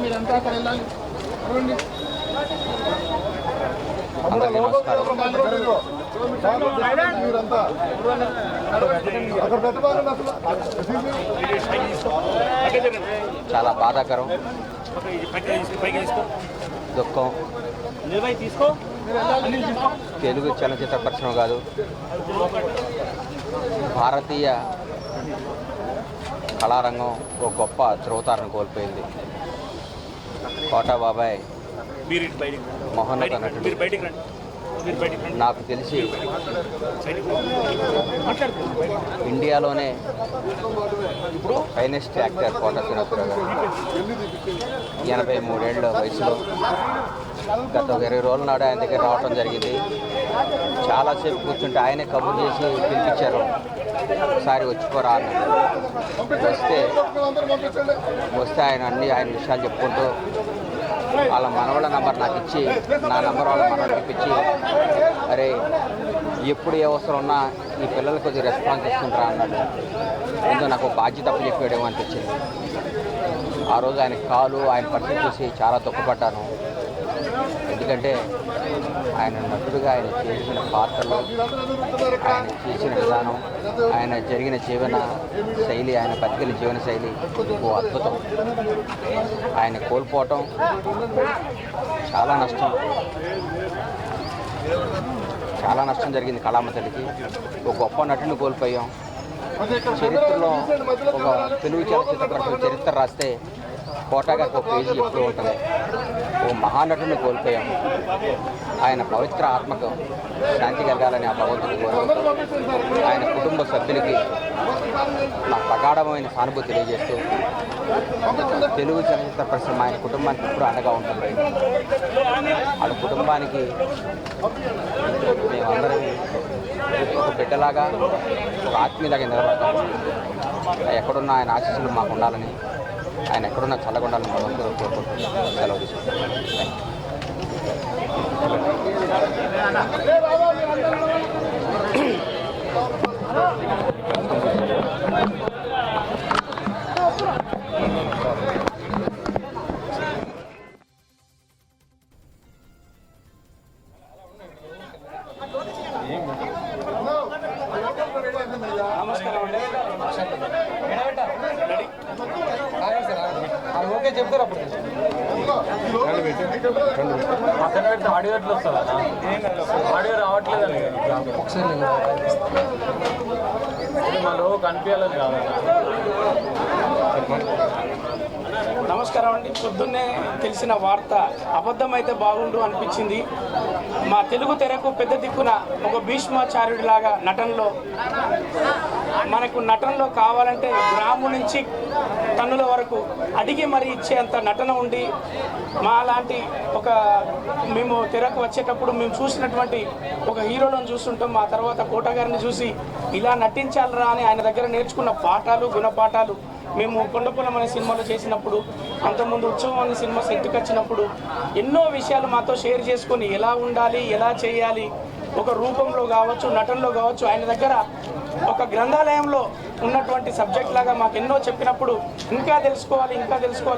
మీరంతా అక్కడ వెళ్ళాలి. అందరికీ నమస్కారం. చాలా బాధాకరం, దుఃఖం. తెలుగు చలనచిత్ర పరిశ్రమ కాదు, భారతీయ కళారంగం ఒక గొప్ప ధ్రువతారను కోల్పోయింది. కోటా బాబాయ్ మహోన్నత నటుడు. నాకు తెలిసి ఇండియాలోనే ఫైనెస్ట్ యాక్టర్ కోటా శ్రీనివాసరావు గారు 83 ఏళ్ల వయసులో గత 20 రోజుల నాడు ఆయన దగ్గర రావడం జరిగింది. చాలాసేపు కూర్చుంటే ఆయనే కబుర్ చేసి పిలిపించారు, ఒకసారి వచ్చిపోరా అన్నాడు. వస్తే ఆయన విషయాలు చెప్పుకుంటూ వాళ్ళ మనవాళ్ళ నంబర్ నాకు ఇచ్చి, నా నంబర్ వాళ్ళ మనవాళ్ళకి ఇప్పించి, అరే ఎప్పుడు ఏ అవసరం ఉన్నా ఈ పిల్లలు కొద్దిగా రెస్పాన్స్ ఇస్తుంటారా అన్నాడు. ముందు నాకు బాధ్యత తప్పు చెప్పేయడం అనిపించింది. ఆ రోజు ఆయన కాలు, ఆయన పరిస్థితి చూసి చాలా దుఃఖపడ్డాను. ఎందుకంటే ఆయన నటుడుగా ఆయన చేసిన పాత్రలు, ఆయన చేసిన విధానం, ఆయన జరిగిన జీవన శైలి, ఆయన బతికిన జీవన శైలి ఓ అద్భుతం. ఆయన కోల్పోవటం చాలా నష్టం జరిగింది కళామ తల్లికి. ఒక గొప్ప నటుని కోల్పోయాం. చరిత్రలో ఒక తెలుగు చలనచిత్ర చరిత్ర రాస్తే కోటా గారికి ఒక పేజీ ఎప్పుడూ ఉంటుంది. ఓ మహానటుని కోల్పోయాం. ఆయన పవిత్ర ఆత్మకు శాంతి కలగాలని ఆ భగవంతుని కోరుకుంటూ ఆయన కుటుంబ సభ్యులకి నా ప్రగాఢమైన సానుభూతి తెలియజేస్తూ, తెలుగు చలనచిత్ర పరిశ్రమ ఆయన కుటుంబానికి ఎప్పుడు అండగా ఉంటుంది. వాళ్ళ కుటుంబానికి మేమందరం ఒక బిడ్డలాగా, ఒక ఆత్మీయులాగా నిలబడతాం. ఎక్కడున్నా ఆయన ఆశీస్సులు మాకు ఉండాలని, ఆయన ఎక్కడున్నా చల్లగొండాలని భగవంతుడు కోరుకుంటున్నాను. సెలవు తీసుకుంటాను. ఓకే చెప్తారు అప్పుడు ఆడియో ఎట్లా వస్తుందా? ఆడియో రావట్లేదండి ఒకసారి మనలో కనిపించాలని కాదు. నమస్కారం అండి. పొద్దున్నే తెలిసిన వార్త అబద్ధమైతే బాగుండు అనిపించింది. మా తెలుగు తెరకు పెద్ద దిక్కున ఒక భీష్మాచార్యుడిలాగా నటనలో కావాలంటే గ్రామం నుంచి టన్నుల వరకు అడిగి మరీ ఇచ్చేంత నటన ఉండి, మా లాంటి మేము తెరకు వచ్చేటప్పుడు మేము చూసినటువంటి ఒక హీరోలను చూస్తుంటాం. మా తర్వాత కోట గారిని చూసి ఇలా నటించాలరా అని ఆయన దగ్గర నేర్చుకున్న పాఠాలు, గుణపాఠాలు మేము కొండపొలం అనే సినిమాలో చేసినప్పుడు, అంతకుముందు ఉత్సవం అనే సినిమా సెట్కి వచ్చినప్పుడు ఎన్నో విషయాలు మాతో షేర్ చేసుకొని ఎలా ఉండాలి, ఎలా చేయాలి, ఒక రూపంలో కావచ్చు, నటనలో కావచ్చు, ఆయన దగ్గర ఒక గ్రంథాలయంలో ఉన్నటువంటి సబ్జెక్ట్ లాగా మాకు ఎన్నో చెప్పినప్పుడు ఇంకా తెలుసుకోవాలి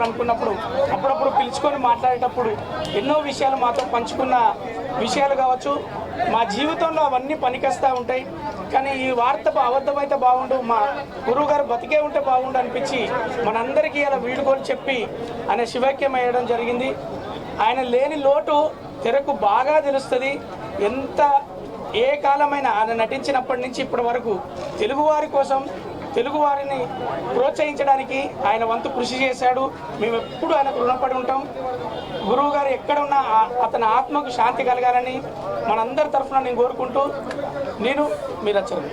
అనుకున్నప్పుడు అప్పుడప్పుడు పిలుచుకొని మాట్లాడేటప్పుడు ఎన్నో విషయాలు మాతో పంచుకున్న విషయాలు కావచ్చు. మా జీవితంలో అవన్నీ పనికొస్తూ ఉంటాయి. కానీ ఈ వార్త అబద్ధమైతే బాగుండు, మా గురువు గారు బతికే ఉంటే బాగుండు అనిపించి మనందరికీ అలా వీడుకోలు చెప్పి ఆయన శివైక్యం వేయడం జరిగింది. ఆయన లేని లోటు తెరకు బాగా తెలుస్తుంది. ఏ కాలమైనా ఆయన నటించినప్పటి నుంచి ఇప్పటి వరకు తెలుగువారి కోసం, తెలుగువారిని ప్రోత్సహించడానికి ఆయన వంతు కృషి చేశాడు. మేము ఎప్పుడు ఆయనకు రుణపడి ఉంటాం. గురువు గారు ఎక్కడున్నా అతని ఆత్మకు శాంతి కలగాలని మనందరి తరఫున నేను కోరుకుంటూ, మీరు వచ్చారు.